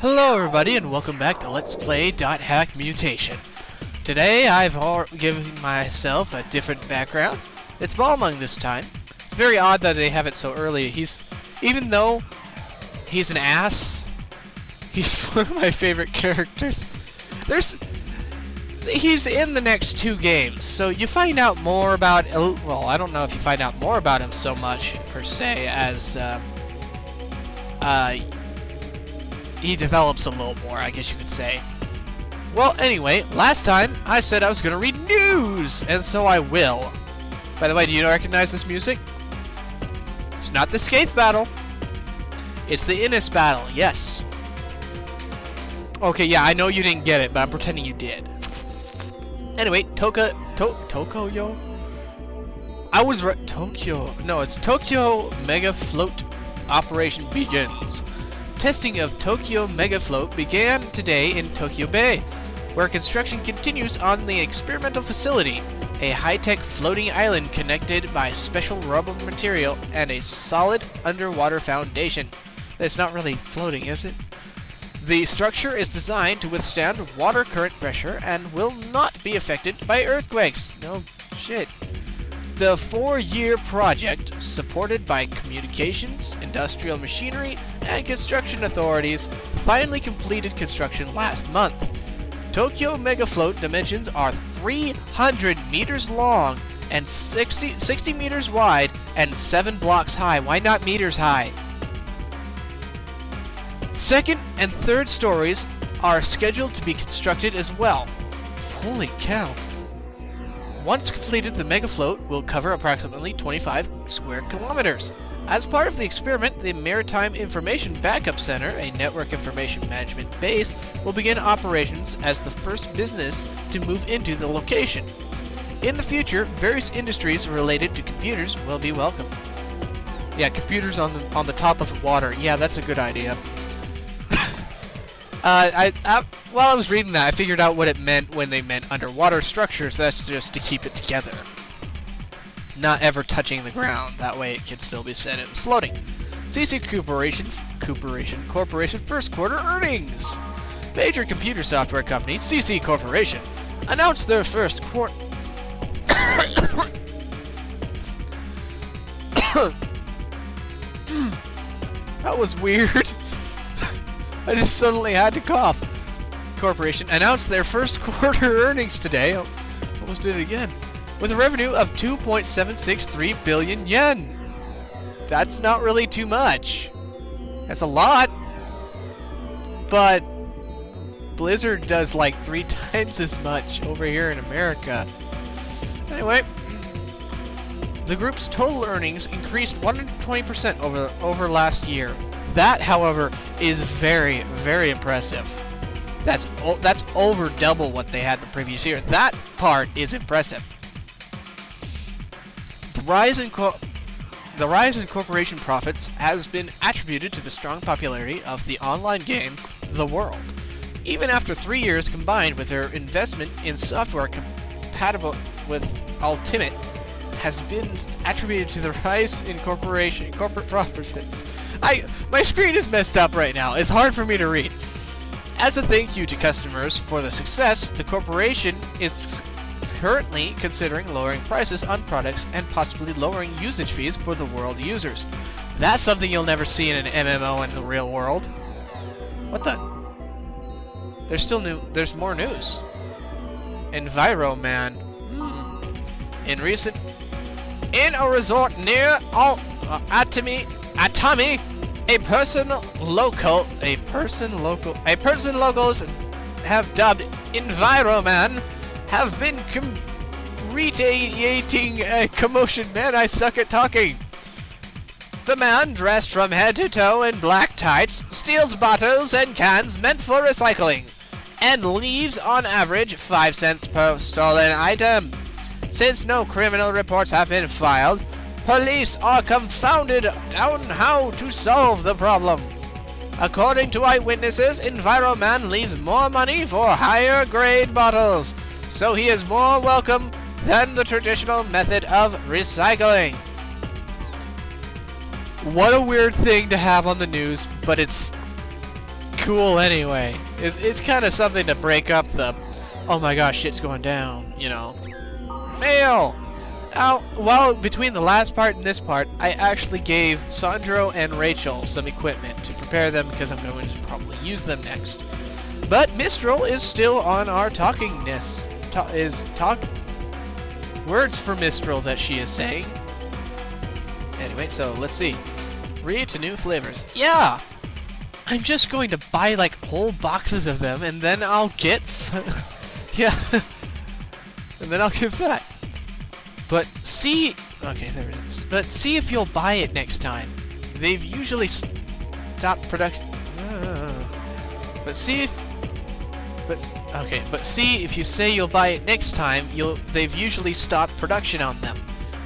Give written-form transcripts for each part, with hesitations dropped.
Hello everybody and welcome back to Let's Play .hack Mutation. Today I've given myself a different background. It's Balmung this time. It's very odd that they have it so early. Even though he's an ass, he's one of my favorite characters. He's in the next two games, so you find out more about, well, I don't know if you find out more about him so much per se as he develops a little more, I guess you could say. Well, anyway, last time I said I was going to read news, and so I will. By the way, do you recognize this music? It's not the Skaith battle. It's the Innis battle, yes. Okay, yeah, I know you didn't get it, but I'm pretending you did. Anyway, Tokoyo? I was right. Tokyo. No, it's Tokyo Mega Float operation begins. Testing of Tokyo Mega Float began today in Tokyo Bay, where construction continues on the experimental facility, a high-tech floating island connected by special rubber material and a solid underwater foundation. It's not really floating, is it? The structure is designed to withstand water current pressure and will not be affected by earthquakes. No shit. The 4-year project, supported by communications, industrial machinery, and construction authorities, finally completed construction last month. Tokyo Mega Float dimensions are 300 meters long and 60 meters wide and 7 blocks high. Why not meters high? Second and third stories are scheduled to be constructed as well. Holy cow. Once completed, the Mega Float will cover approximately 25 square kilometers. As part of the experiment, the Maritime Information Backup Center, a network information management base, will begin operations as the first business to move into the location. In the future, various industries related to computers will be welcome. Yeah, computers on the top of water. Yeah, that's a good idea. While I was reading that, I figured out what it meant when they meant underwater structures. That's just to keep it together. Not ever touching the ground. That way it can still be said it was floating. CC Corporation first quarter earnings. Major computer software company, CC Corporation, announced their first quarter... That was weird. I just suddenly had to cough. Corporation announced their first quarter earnings today. Oh, almost did it again. With a revenue of 2.763 billion yen. That's not really too much. That's a lot. But Blizzard does like 3 times as much over here in America. Anyway, the group's total earnings increased 120% over last year. That, however, is very, very impressive. That's over double what they had the previous year. That part is impressive. The rise in corporation profits has been attributed to the strong popularity of the online game The World. Even after 3 years combined with their investment in software compatible with Ultimate, has been attributed to the rise in corporate profits. My screen is messed up right now. It's hard for me to read. As a thank you to customers for the success, the corporation is currently considering lowering prices on products and possibly lowering usage fees for the world users. That's something you'll never see in an MMO in the real world. What the? There's more news. Enviroman. In a resort near Atami, a person locals have dubbed Enviroman have been creating a commotion. Man, I suck at talking. The man, dressed from head to toe in black tights, steals bottles and cans meant for recycling, and leaves on average 5 cents per stolen item. Since no criminal reports have been filed, police are confounded on how to solve the problem. According to eyewitnesses, Enviroman leaves more money for higher grade bottles, so he is more welcome than the traditional method of recycling. What a weird thing to have on the news, but it's cool anyway. It's kind of something to break up the, oh my gosh, shit's going down, you know. Mail! Well, between the last part and this part, I actually gave Sandro and Rachel some equipment to prepare them because I'm going to probably use them next. But Mistral is still on our talkingness. Words for Mistral that she is saying. Anyway, so let's see. Read to new flavors. Yeah! I'm just going to buy like whole boxes of them and then I'll get... yeah. And then I'll get fat. But see... Okay, there it is. But see if you'll buy it next time. They've usually stopped production... But see if... But see if you say you'll buy it next time, they've usually stopped production on them.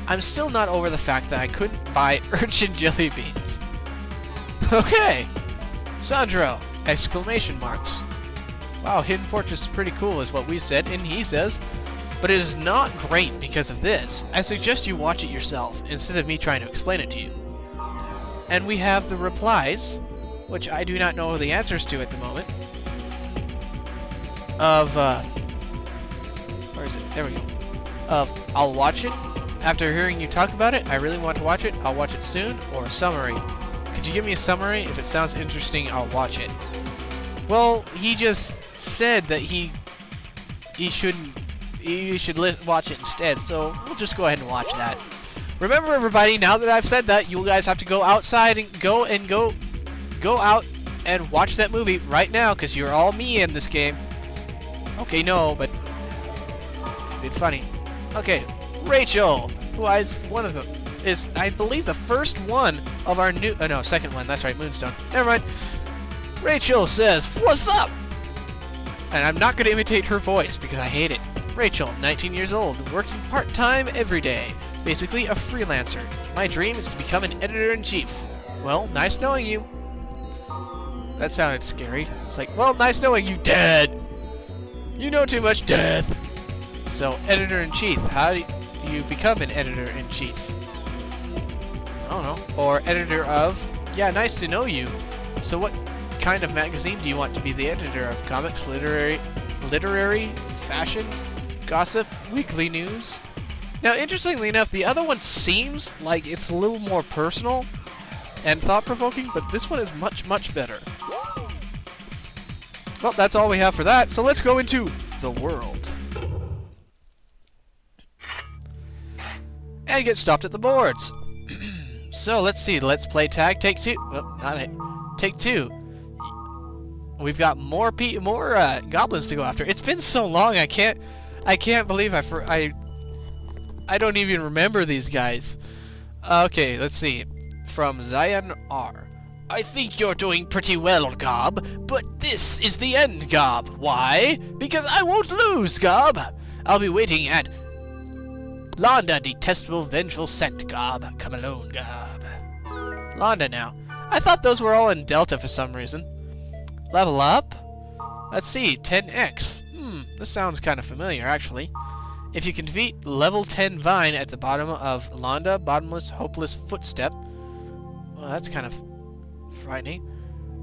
I'm still not over the fact that I couldn't buy urchin jelly beans. Okay! Sandro! Exclamation marks. Wow, Hidden Fortress is pretty cool is what we said, and he says... But it is not great because of this. I suggest you watch it yourself, instead of me trying to explain it to you. And we have the replies, which I do not know the answers to at the moment, of, where is it? There we go. Of, I'll watch it. After hearing you talk about it, I really want to watch it. I'll watch it soon, or a summary. Could you give me a summary? If it sounds interesting, I'll watch it. Well, he just said that you should watch it instead, so we'll just go ahead and watch that. Remember, everybody, now that I've said that, you guys have to go outside and go out and watch that movie right now, because you're all me in this game. Okay, no, but it's funny. Okay, Rachel, who is one of them, is, I believe, the first one of our new... Oh, no, second one. That's right, Moonstone. Never mind. Rachel says, "What's up?" And I'm not going to imitate her voice, because I hate it. Rachel, 19 years old, working part-time every day. Basically a freelancer. My dream is to become an editor-in-chief. Well, nice knowing you. That sounded scary. It's like, well, nice knowing you, Dad. You know too much, Death. So, editor-in-chief. How do you become an editor-in-chief? I don't know. Or editor of... Yeah, nice to know you. So what kind of magazine do you want to be the editor of? Comics, literary, fashion, gossip, weekly news? Now, interestingly enough, the other one seems like it's a little more personal and thought-provoking, but this one is much, much better. Well, that's all we have for that, so let's go into the world. And get stopped at the boards. So, let's see. Let's play tag. Take two. Well, not it. Take two. We've got more goblins to go after. It's been so long, I can't believe I don't even remember these guys. Okay, let's see. From Zion R. I think you're doing pretty well, Gob, but this is the end, Gob. Why? Because I won't lose, Gob. I'll be waiting at Londa, detestable, vengeful scent, Gob. Come alone, Gob. Londa now. I thought those were all in Delta for some reason. Level up? Let's see, 10x. This sounds kind of familiar, actually. If you can defeat level 10 Vine at the bottom of Londa, Bottomless, Hopeless Footstep... Well, that's kind of frightening.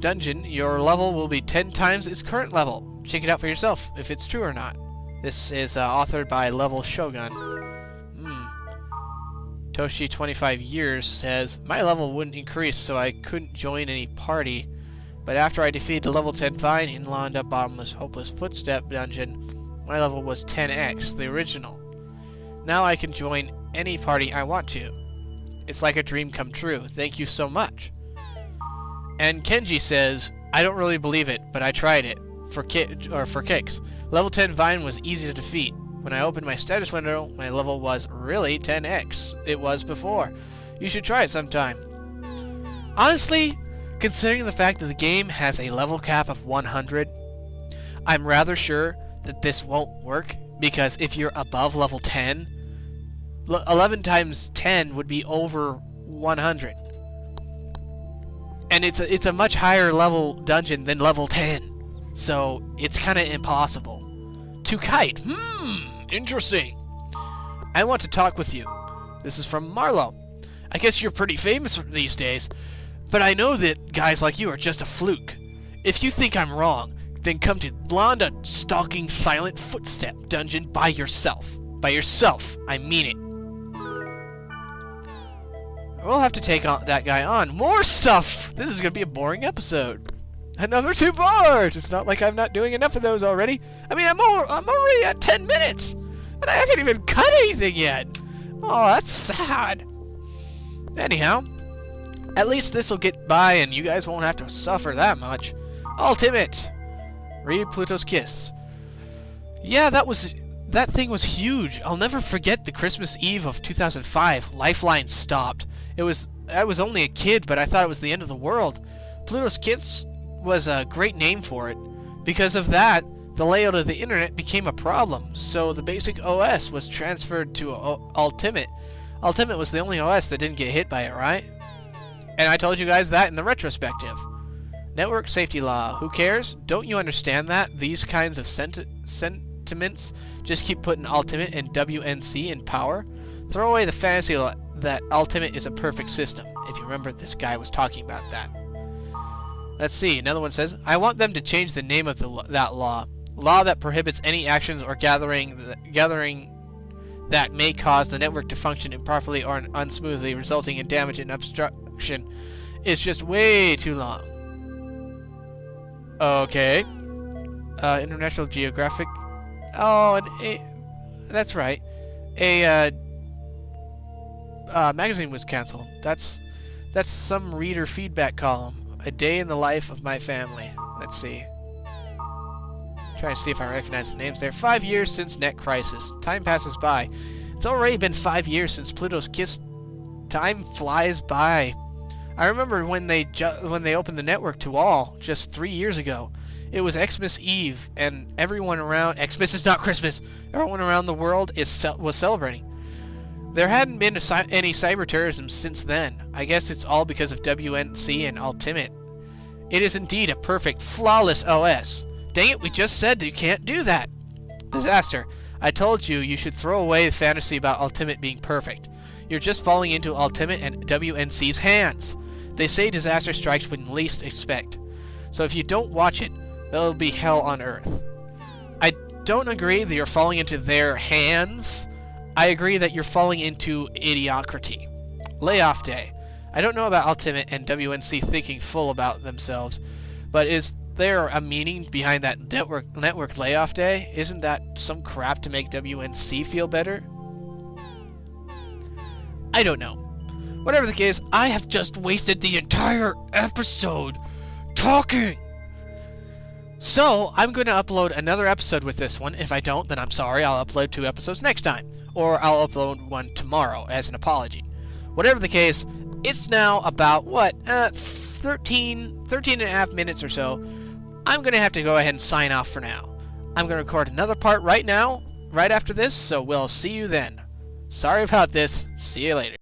Dungeon, your level will be 10 times its current level. Check it out for yourself, if it's true or not. This is authored by Level Shogun. Toshi, 25 years, says, my level wouldn't increase, so I couldn't join any party. But after I defeated level 10 Vine in Londa, Bottomless, Hopeless Footstep dungeon, my level was 10x, the original. Now I can join any party I want to. It's like a dream come true. Thank you so much. And Kenji says, I don't really believe it, but I tried it. For kicks. Level 10 Vine was easy to defeat. When I opened my status window, my level was really 10x. It was before. You should try it sometime. Honestly, considering the fact that the game has a level cap of 100, I'm rather sure that this won't work, because if you're above level 10, 11 times 10 would be over 100. And it's a much higher level dungeon than level 10. So it's kind of impossible. To kite. Interesting. I want to talk with you. This is from Marlo. I guess you're pretty famous these days, but I know that guys like you are just a fluke. If you think I'm wrong, then come to Blonda Stalking Silent Footstep Dungeon by yourself. By yourself, I mean it. We'll have to take that guy on. More stuff! This is going to be a boring episode. Another 2 bars! It's not like I'm not doing enough of those already. I mean, I'm already at 10 minutes! And I haven't even cut anything yet! Oh, that's sad. Anyhow, at least this will get by and you guys won't have to suffer that much. Ultimate! Read Pluto's Kiss. Yeah, that thing was huge. I'll never forget the Christmas Eve of 2005. Lifeline stopped. I was only a kid, but I thought it was the end of the world. Pluto's Kiss was a great name for it. Because of that, the layout of the internet became a problem, so the basic OS was transferred to Ultimate. Ultimate was the only OS that didn't get hit by it, right? And I told you guys that in the retrospective. Network safety law. Who cares? Don't you understand that? These kinds of sentiments just keep putting Ultimate and WNC in power. Throw away the fantasy that Ultimate is a perfect system. If you remember, this guy was talking about that. Let's see. Another one says, I want them to change the name of that law. Law that prohibits any actions or gathering that may cause the network to function improperly or unsmoothly, resulting in damage and obstruction, is just way too long. Okay. International Geographic. Oh, that's right. A magazine was canceled. That's some reader feedback column. A day in the life of my family. Let's see. Trying to see if I recognize the names there. 5 years since Net Crisis. Time passes by. It's already been 5 years since Pluto's Kiss. Time flies by. I remember when they opened the network to all just 3 years ago. It was Xmas Eve, and everyone around Xmas is not Christmas. Everyone around the world was celebrating. There hadn't been any cyber terrorism since then. I guess it's all because of WNC and Ultimate. It is indeed a perfect, flawless OS. Dang it, we just said you can't do that. Disaster. I told you you should throw away the fantasy about Ultimate being perfect. You're just falling into Ultimate and WNC's hands. They say disaster strikes when least expect. So if you don't watch it, there'll be hell on Earth. I don't agree that you're falling into their hands. I agree that you're falling into idiocracy. Layoff day. I don't know about Ultimate and WNC thinking full about themselves, but is there a meaning behind that network layoff day? Isn't that some crap to make WNC feel better? I don't know. Whatever the case, I have just wasted the entire episode talking. So, I'm going to upload another episode with this one. If I don't, then I'm sorry. I'll upload 2 episodes next time. Or I'll upload one tomorrow as an apology. Whatever the case, it's now about, 13 and a half minutes or so. I'm going to have to go ahead and sign off for now. I'm going to record another part right now, right after this, so we'll see you then. Sorry about this. See you later.